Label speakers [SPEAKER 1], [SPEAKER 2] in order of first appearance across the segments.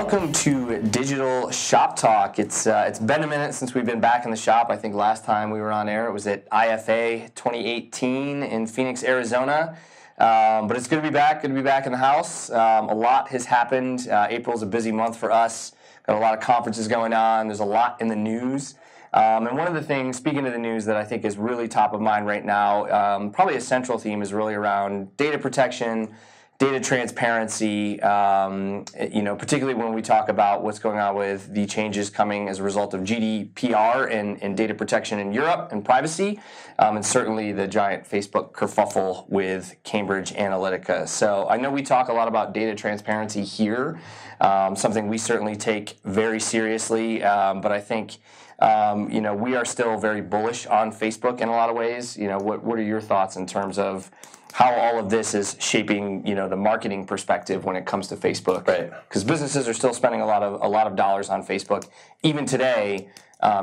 [SPEAKER 1] Welcome to Digital Shop Talk. It's been a minute since we've been back in the shop. I think last time we were on air it was at IFA 2018 in Phoenix, Arizona. But it's good to be back. Good to be back in the house. A lot has happened. April's a busy month for us. Got a lot of conferences going on. There's a lot in the news. And one of the things, speaking of the news, that I think is really top of mind right now, probably a central theme is really around data protection, data transparency, particularly when we talk about what's going on with the changes coming as a result of GDPR and data protection in Europe and privacy, and certainly the giant Facebook kerfuffle with Cambridge Analytica. So I know we talk a lot about data transparency here, something we certainly take very seriously, but I think we are still very bullish on Facebook in a lot of ways. What are your thoughts in terms of how all of this is shaping, the marketing perspective when it comes to Facebook?
[SPEAKER 2] Right.
[SPEAKER 1] Because businesses are still spending a lot of dollars on Facebook, even today,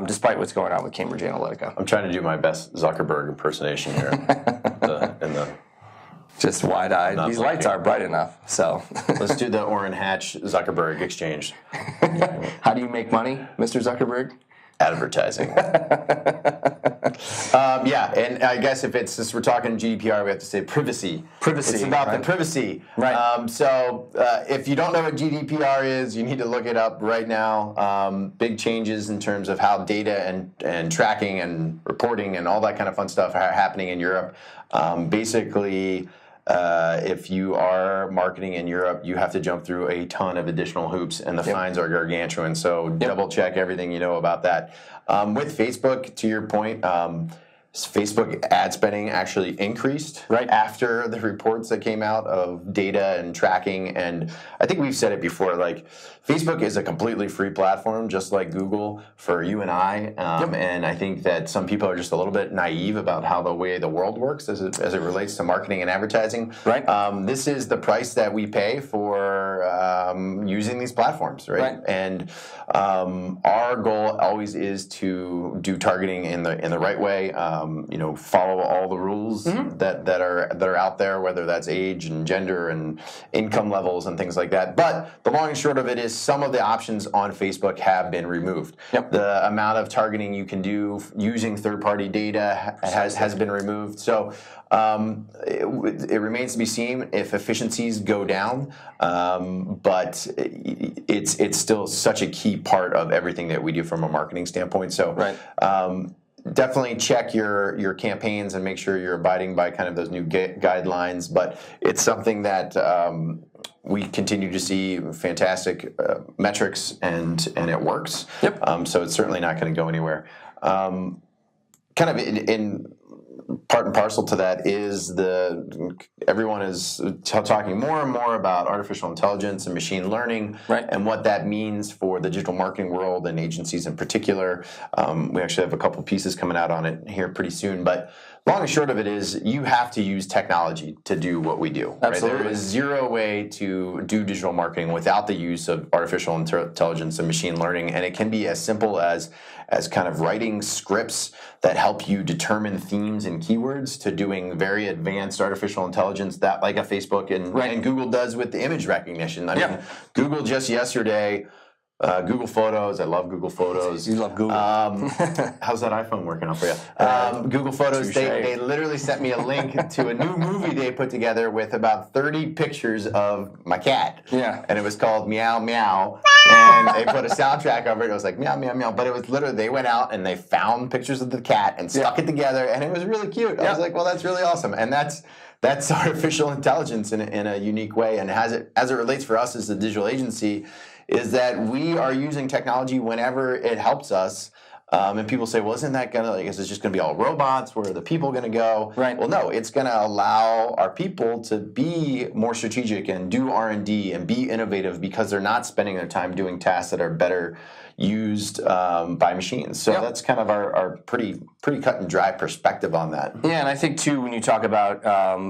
[SPEAKER 1] despite what's going on with Cambridge Analytica.
[SPEAKER 2] I'm trying to do my best Zuckerberg impersonation here.
[SPEAKER 1] Just wide-eyed. These lights aren't bright enough, so.
[SPEAKER 2] Let's do the Orrin Hatch Zuckerberg exchange.
[SPEAKER 1] How do you make money, Mr. Zuckerberg?
[SPEAKER 2] Advertising. And I guess since we're talking GDPR, we have to say privacy.
[SPEAKER 1] Privacy.
[SPEAKER 2] It's about the privacy.
[SPEAKER 1] Right.
[SPEAKER 2] If you don't know what GDPR is, you need to look it up right now. Big changes in terms of how data and tracking and reporting and all that kind of fun stuff are happening in Europe. If you are marketing in Europe, you have to jump through a ton of additional hoops, and the fines are gargantuan. So double check everything you know about that. With Facebook, to your point, Facebook ad spending actually increased after the reports that came out of data and tracking. And I think we've said it before, Facebook is a completely free platform, just like Google for you and I. And I think that some people are just a little bit naive about how the way the world works as it relates to marketing and advertising.
[SPEAKER 1] Right.
[SPEAKER 2] This is the price that we pay for using these platforms, right? And our goal always is to do targeting in the right way. Follow all the rules that are out there, whether that's age and gender and income levels and things like that. But the long and short of it is some of the options on Facebook have been removed. The amount of targeting you can do using third-party data has been removed. So it remains to be seen if efficiencies go down, but it's still such a key part of everything that we do from a marketing standpoint. So definitely check your campaigns and make sure you're abiding by kind of those new guidelines. But it's something that we continue to see fantastic metrics, and it works. So it's certainly not going to go anywhere. Kind of in part and parcel to that is everyone is talking more and more about artificial intelligence and machine learning and what that means for the digital marketing world and agencies in particular. We actually have a couple pieces coming out on it here pretty soon, but long and short of it is you have to use technology to do what we do.
[SPEAKER 1] Absolutely.
[SPEAKER 2] There is zero way to do digital marketing without the use of artificial intelligence and machine learning, and it can be as simple as kind of writing scripts that help you determine themes and keywords to doing very advanced artificial intelligence that like a Facebook and Google does with the image recognition. I mean, Google just yesterday, Google Photos. I love Google Photos.
[SPEAKER 1] You love Google.
[SPEAKER 2] How's that iPhone working out for you? Google Photos, they literally sent me a link to a new movie they put together with about 30 pictures of my cat. And it was called Meow Meow. And they put a soundtrack over it. It was like meow, meow, meow. But it was literally, they went out and they found pictures of the cat and stuck it together. And it was really cute. I was like, well, that's really awesome. And that's artificial intelligence in a unique way. And as it relates for us as a digital agency, is that we are using technology whenever it helps us. And people say, well, isn't that is it just going to be all robots? Where are the people going to go? Well, no, it's going to allow our people to be more strategic and do R&D and be innovative because they're not spending their time doing tasks that are better used by machines. So that's kind of our pretty cut and dry perspective on that.
[SPEAKER 1] Yeah, and I think too when you talk about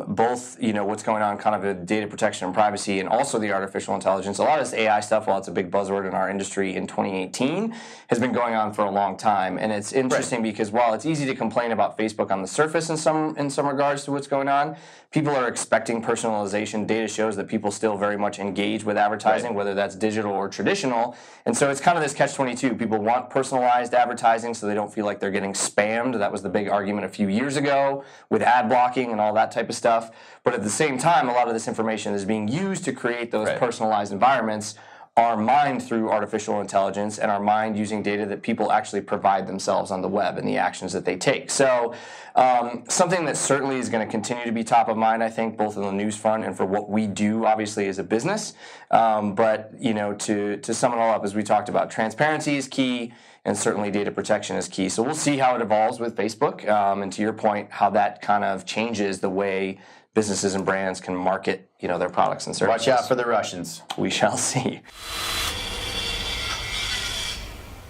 [SPEAKER 1] both what's going on kind of with data protection and privacy and also the artificial intelligence, a lot of this AI stuff, while it's a big buzzword in our industry in 2018, has been going on for a long time. time. And it's interesting because while it's easy to complain about Facebook on the surface in some regards to what's going on, people are expecting personalization. Data shows that people still very much engage with advertising, whether that's digital or traditional. And so it's kind of this catch-22. People want personalized advertising so they don't feel like they're getting spammed. That was the big argument a few years ago with ad blocking and all that type of stuff. But at the same time, a lot of this information is being used to create those personalized environments are mined through artificial intelligence and are mined using data that people actually provide themselves on the web and the actions that they take. So something that certainly is going to continue to be top of mind, I think, both on the news front and for what we do, obviously, as a business. But, to sum it all up, as we talked about, transparency is key and certainly data protection is key. So we'll see how it evolves with Facebook. And to your point, how that kind of changes the way businesses and brands can market, their products and services.
[SPEAKER 2] Watch out for the Russians.
[SPEAKER 1] We shall see.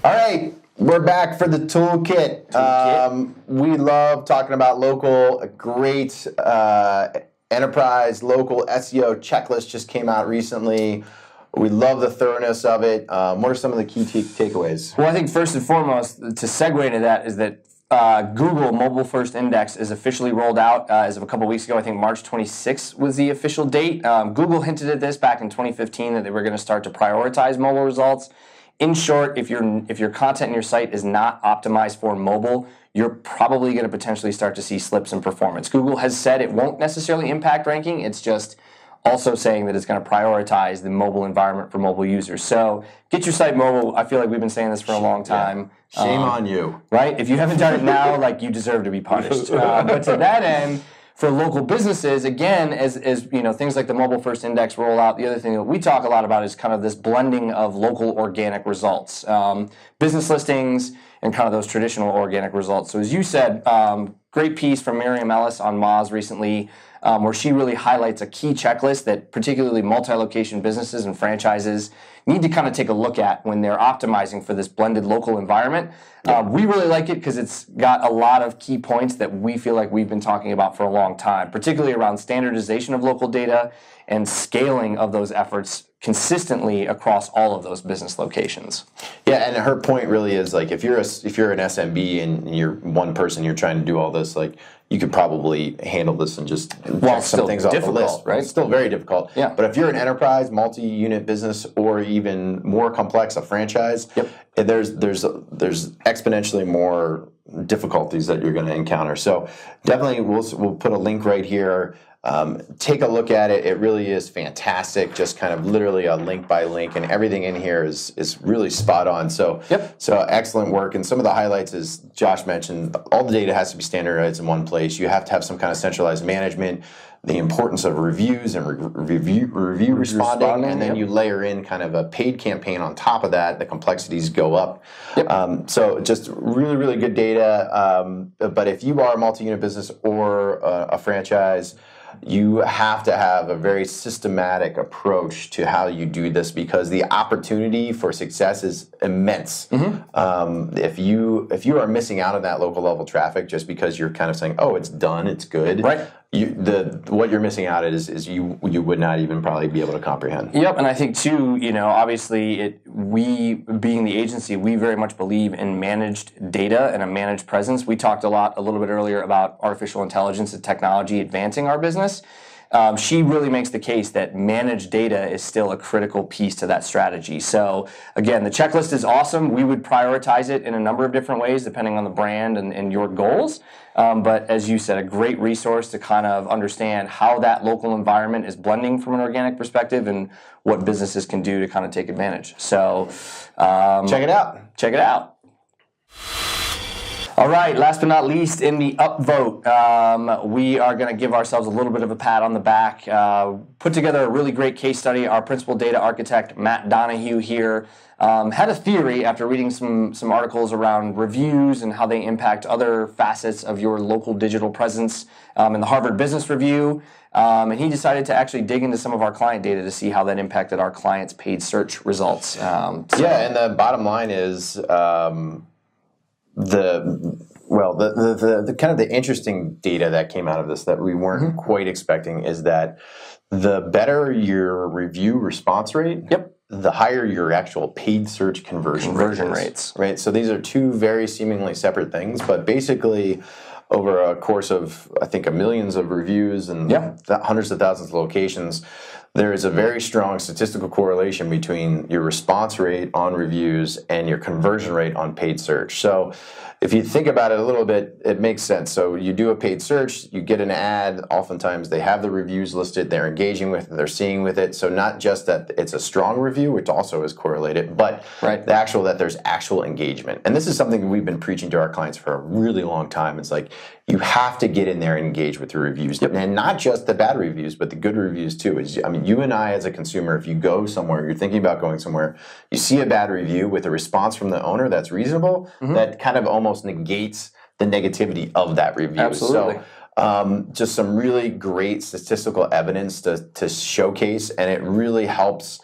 [SPEAKER 2] All right, we're back for the toolkit. We love talking about local. A great enterprise local SEO checklist just came out recently. We love the thoroughness of it. What are some of the key takeaways?
[SPEAKER 1] Well, I think first and foremost, to segue into that, is that Google Mobile First Index is officially rolled out as of a couple weeks ago. I think March 26th was the official date. Google hinted at this back in 2015 that they were going to start to prioritize mobile results. In short, if your content in your site is not optimized for mobile, you're probably going to potentially start to see slips in performance. Google has said it won't necessarily impact ranking. It's just also saying that it's going to prioritize the mobile environment for mobile users. So get your site mobile. I feel like we've been saying this for a long time.
[SPEAKER 2] Shame on you.
[SPEAKER 1] Right? If you haven't done it now, you deserve to be punished. But to that end, for local businesses, again, as things like the Mobile First Index roll out, the other thing that we talk a lot about is kind of this blending of local organic results, business listings, and kind of those traditional organic results. So as you said, great piece from Miriam Ellis on Moz recently, where she really highlights a key checklist that particularly multi-location businesses and franchises need to kind of take a look at when they're optimizing for this blended local environment. We really like it because it's got a lot of key points that we feel like we've been talking about for a long time, particularly around standardization of local data and scaling of those efforts consistently across all of those business locations.
[SPEAKER 2] Yeah, and her point really is if you're an SMB and you're one person, you're trying to do all this, you could probably handle this and just check some things off the list.
[SPEAKER 1] Right?
[SPEAKER 2] It's still very difficult.
[SPEAKER 1] Yeah.
[SPEAKER 2] But if you're an enterprise, multi-unit business, or even more complex, a franchise, there's exponentially more difficulties that you're going to encounter. So definitely, we'll put a link right here. Take a look at it. It really is fantastic. Just kind of literally a link by link, and everything in here is really spot on. So, so excellent work. And some of the highlights, as Josh mentioned, all the data has to be standardized in one place. You have to have some kind of centralized management. The importance of reviews and review responding, and then you layer in kind of a paid campaign on top of that. The complexities go up. So just really, really good data. But if you are a multi-unit business or a franchise, you have to have a very systematic approach to how you do this, because the opportunity for success is immense. If you are missing out on that local level traffic just because you're kind of saying, oh, it's done, it's good, what you're missing out is you would not even probably be able to comprehend.
[SPEAKER 1] Yep, and I think too, obviously we being the agency, we very much believe in managed data and a managed presence. We talked a little bit earlier about artificial intelligence and technology advancing our business. She really makes the case that managed data is still a critical piece to that strategy. So again, the checklist is awesome. We would prioritize it in a number of different ways depending on the brand and your goals. But as you said, a great resource to kind of understand how that local environment is blending from an organic perspective and what businesses can do to kind of take advantage. So
[SPEAKER 2] check it out.
[SPEAKER 1] Check it out. All right, last but not least, in the upvote, we are going to give ourselves a little bit of a pat on the back. Put together a really great case study. Our principal data architect, Matt Donahue here, had a theory after reading some articles around reviews and how they impact other facets of your local digital presence in the Harvard Business Review. And he decided to actually dig into some of our client data to see how that impacted our clients' paid search results.
[SPEAKER 2] And the bottom line is... The kind of the interesting data that came out of this that we weren't quite expecting is that the better your review response rate, the higher your actual paid search conversion
[SPEAKER 1] rates.
[SPEAKER 2] Right. So these are two very seemingly separate things, but basically over a course of, I think, millions of reviews and hundreds of thousands of locations, there is a very strong statistical correlation between your response rate on reviews and your conversion rate on paid search. So if you think about it a little bit, it makes sense. So you do a paid search, you get an ad, oftentimes they have the reviews listed, they're engaging with it, they're seeing with it. So not just that it's a strong review, which also is correlated, but that there's actual engagement. And this is something we've been preaching to our clients for a really long time. It's like, you have to get in there and engage with your reviews. And not just the bad reviews, but the good reviews too. I mean, you and I as a consumer, if you go somewhere, you're thinking about going somewhere, you see a bad review with a response from the owner that's reasonable, that kind of almost negates the negativity of that review.
[SPEAKER 1] Absolutely.
[SPEAKER 2] So just some really great statistical evidence to showcase, and it really helps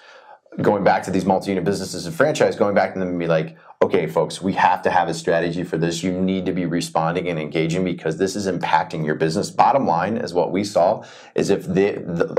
[SPEAKER 2] going back to these multi-unit businesses and franchise, going back to them and be like, okay, folks, we have to have a strategy for this. You need to be responding and engaging because this is impacting your business. Bottom line is what we saw is if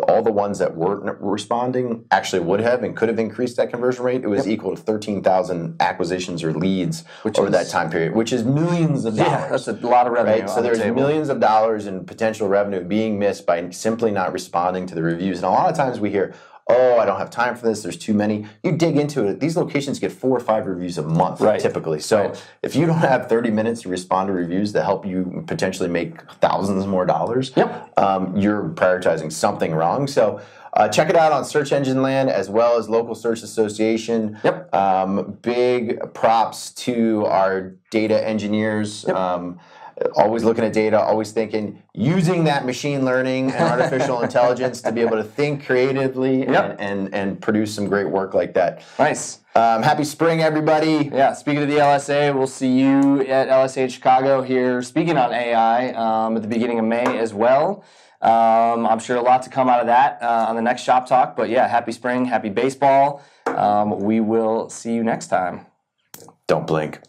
[SPEAKER 2] all the ones that weren't responding actually would have and could have increased that conversion rate, it was equal to 13,000 acquisitions or leads over that time period, which is millions of dollars.
[SPEAKER 1] Yeah, that's a lot of revenue.
[SPEAKER 2] Right? So there's millions of dollars in potential revenue being missed by simply not responding to the reviews. And a lot of times we hear, oh, I don't have time for this, there's too many. You dig into it, these locations get 4 or 5 reviews a month typically. So if you don't have 30 minutes to respond to reviews that help you potentially make thousands more dollars, you're prioritizing something wrong. So check it out on Search Engine Land as well as Local Search Association. Big props to our data engineers. Always looking at data, always thinking, using that machine learning and artificial intelligence to be able to think creatively and produce some great work like that.
[SPEAKER 1] Nice.
[SPEAKER 2] Happy spring, everybody.
[SPEAKER 1] Yeah, speaking of the LSA, we'll see you at LSA Chicago here speaking on AI at the beginning of May as well. I'm sure a lot to come out of that on the next Shop Talk. But yeah, happy spring, happy baseball. We will see you next time.
[SPEAKER 2] Don't blink.